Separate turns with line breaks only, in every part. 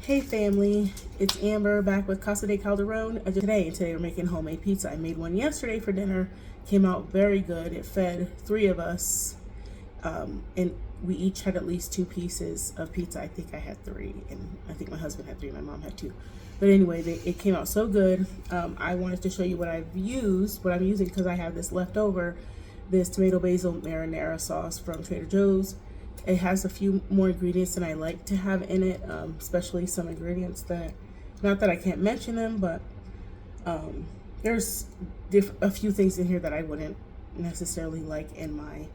Hey family, it's Amber back with Casa de Calderon. Today we're making homemade pizza. I made one yesterday for dinner. Came out very good. It fed 3 of us, and we each had at least 2 pieces of pizza. I think I had 3, and I think my husband had 3. My mom had 2. But anyway, it came out so good. I wanted to show you what I'm using because I have this leftover, this tomato basil marinara sauce from Trader Joe's. It has a few more ingredients than I like to have in it, especially some ingredients that, not that I can't mention them, but there's a few things in here that I wouldn't necessarily like in my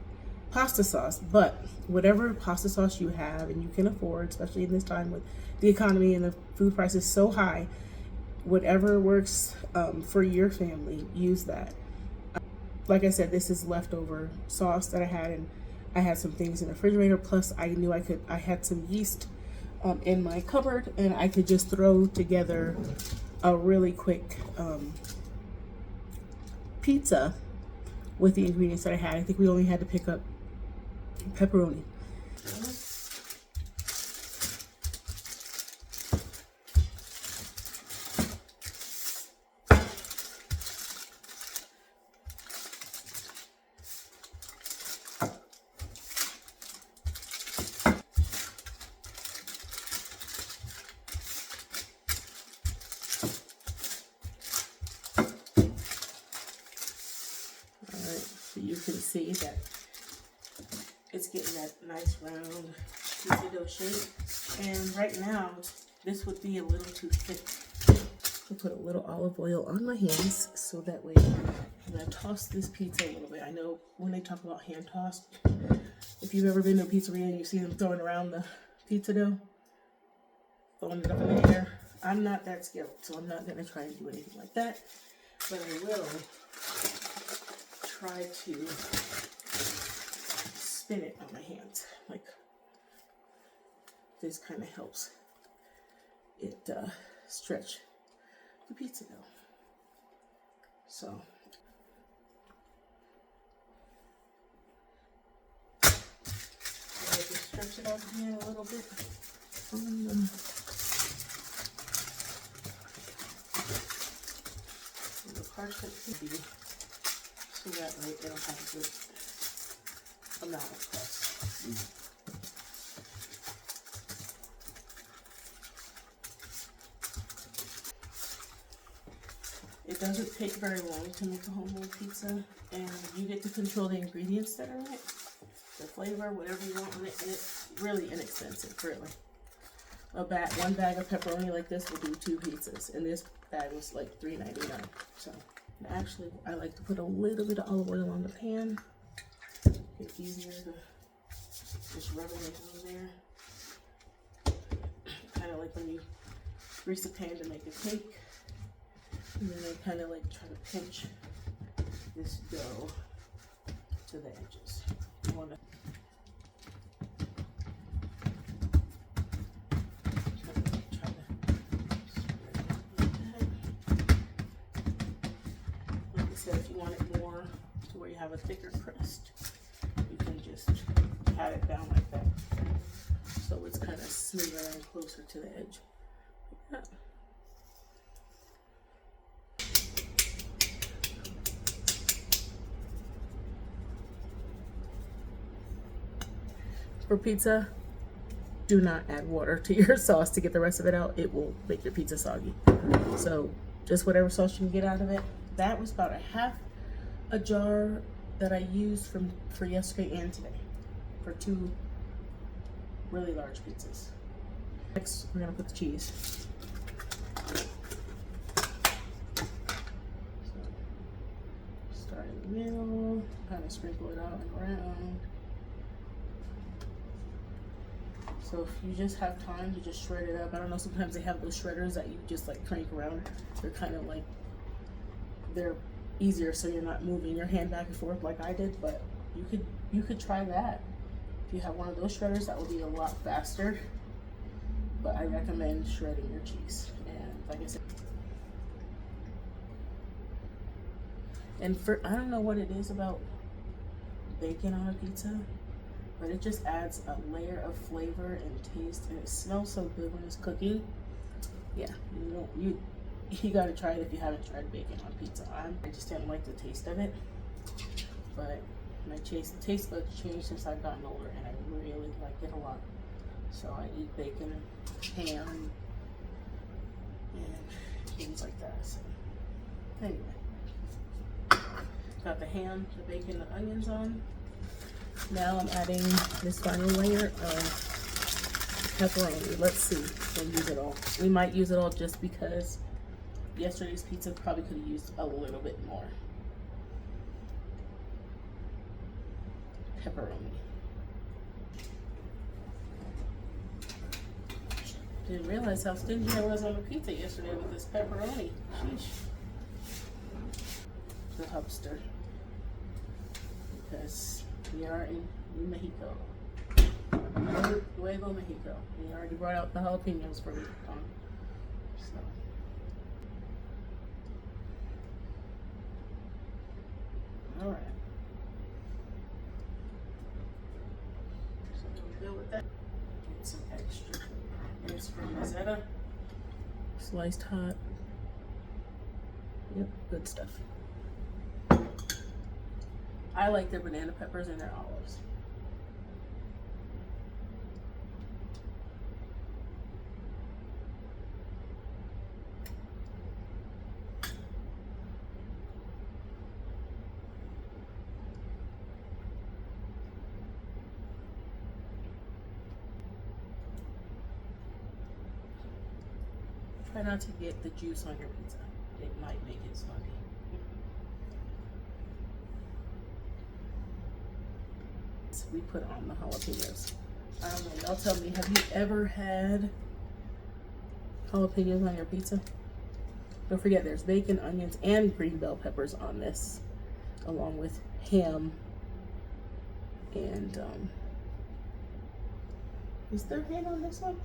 pasta sauce. But whatever pasta sauce you have and you can afford, especially in this time with the economy and the food prices so high, whatever works for your family, use that. Like I said, this is leftover sauce that I had, and I had some things in the refrigerator. Plus, I knew I had some yeast in my cupboard, and I could just throw together a really quick pizza with the ingredients that I had. I think we only had to pick up pepperoni. So you can see that it's getting that nice round pizza dough shape. And right now, this would be a little too thick. I'll put a little olive oil on my hands so that way when I toss this pizza a little bit, I know when they talk about hand tossed, if you've ever been to a pizzeria and you see them throwing around the pizza dough, throwing it up in the air, I'm not that skilled, so I'm not going to try and do anything like that, but I will try to spin it on my hands. Like this kind of helps it stretch the pizza dough. So I just stretch it out again a little bit on the parchment paper, so that way it'll have a good amount of crust. It doesn't take very long to make a homemade pizza, and you get to control the ingredients that are in it, the flavor, whatever you want in it, and it's really inexpensive, really. One bag of pepperoni like this will do 2 pizzas, and this bag was like $3.99. So actually, I like to put a little bit of olive oil on the pan. It's easier to just rub it in there. Kind of like when you grease a pan to make a cake. And then I kind of like try to pinch this dough to the edges. You want to try to spread it like that. Like I said, if you want it more to where you have a thicker crust, you can just pat it down like that, so it's kind of smoother and closer to the edge. Like that. For pizza, do not add water to your sauce to get the rest of it out. It will make your pizza soggy. So just whatever sauce you can get out of it. That was about a jar that I used for yesterday and today for 2 really large pizzas. Next, we're gonna put the cheese. So, start in the middle, kind of sprinkle it out and around. So if you just have time to just shred it up, I don't know, sometimes they have those shredders that you just like crank around. They're kind of like, they're easier so you're not moving your hand back and forth like I did, but you could try that. If you have one of those shredders, that will be a lot faster, but I recommend shredding your cheese. And like I said, and I don't know what it is about bacon on a pizza, but it just adds a layer of flavor and taste, and it smells so good when it's cooking. Yeah, you gotta try it if you haven't tried bacon on pizza. I just didn't like the taste of it, but my taste buds changed since I've gotten older, and I really like it a lot. So I eat bacon, ham, and things like that. So anyway, got the ham, the bacon, the onions on. Now I'm adding this final layer of pepperoni. Let's see if we'll use it all. We might use it all just because yesterday's pizza probably could have used a little bit more pepperoni. Didn't realize how stingy I was on the pizza yesterday with this pepperoni. Sheesh. The hubster. Because we are in New Mexico. Nuevo Mexico. We already brought out the jalapenos for me. So. Alright. So we'll go with that. Get some extra. Here's from Rosetta. Sliced hot. Yep, good stuff. I like their banana peppers and their olives. Try not to get the juice on your pizza. It might make it soggy. So we put on the jalapenos. I don't know, y'all tell me, have you ever had jalapenos on your pizza? Don't forget there's bacon, onions, and green bell peppers on this, along with ham and is there ham on this one?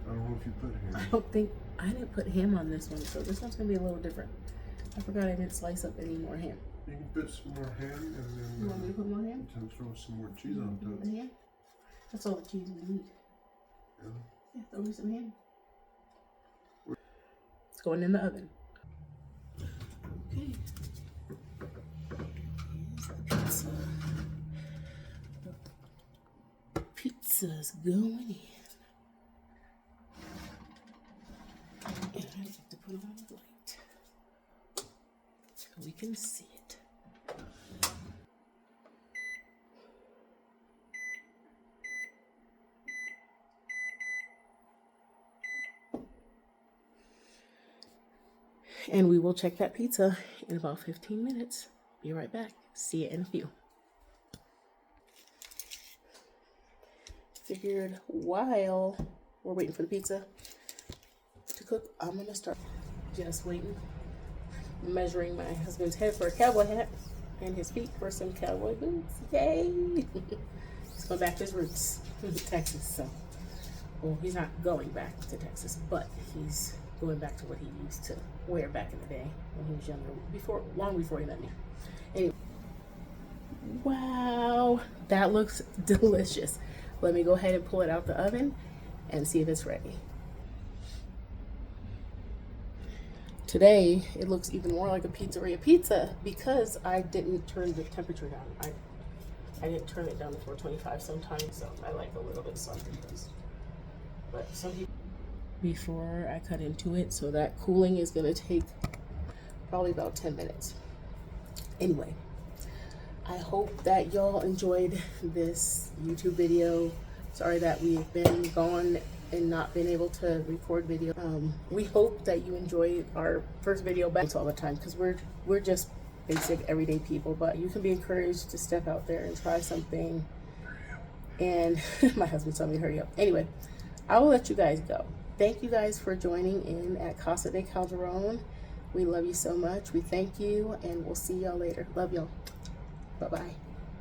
I don't know if you put ham.
I didn't put ham on this one, so this one's gonna be a little different. I forgot I didn't slice up any more ham.
You can put some more ham and then
You want me to put more ham?
and throw some more cheese on top.
Yeah. That's all the cheese we need.
Yeah.
Yeah, throw me some ham. It's going in the oven. Okay. Here's the pizza. The pizza's going in. And I have to put it on the light so we can see it. And we will check that pizza in about 15 minutes. Be right back. See you in a few. Figured while we're waiting for the pizza to cook, I'm gonna start just waiting, measuring my husband's head for a cowboy hat and his feet for some cowboy boots. Yay! He's going back to his roots, Texas. So, well, he's not going back to Texas, but he's going back to what he used to wear back in the day when he was younger, long before he met me. Anyway, wow, that looks delicious. Let me go ahead and pull it out the oven and see if it's ready. Today, it looks even more like a pizzeria pizza because I didn't turn the temperature down. I didn't turn it down to 425 sometimes, so I like a little bit softer. But some people, before I cut into it, so that cooling is gonna take probably about 10 minutes. Anyway, I hope that y'all enjoyed this YouTube video. Sorry that we've been gone and not been able to record video. We hope that you enjoyed our first video back all the time, because we're just basic everyday people, but you can be encouraged to step out there and try something. And my husband told me to hurry up. Anyway, I will let you guys go. Thank you guys for joining in at Casa de Calderon. We love you so much. We thank you, and we'll see y'all later. Love y'all. Bye-bye.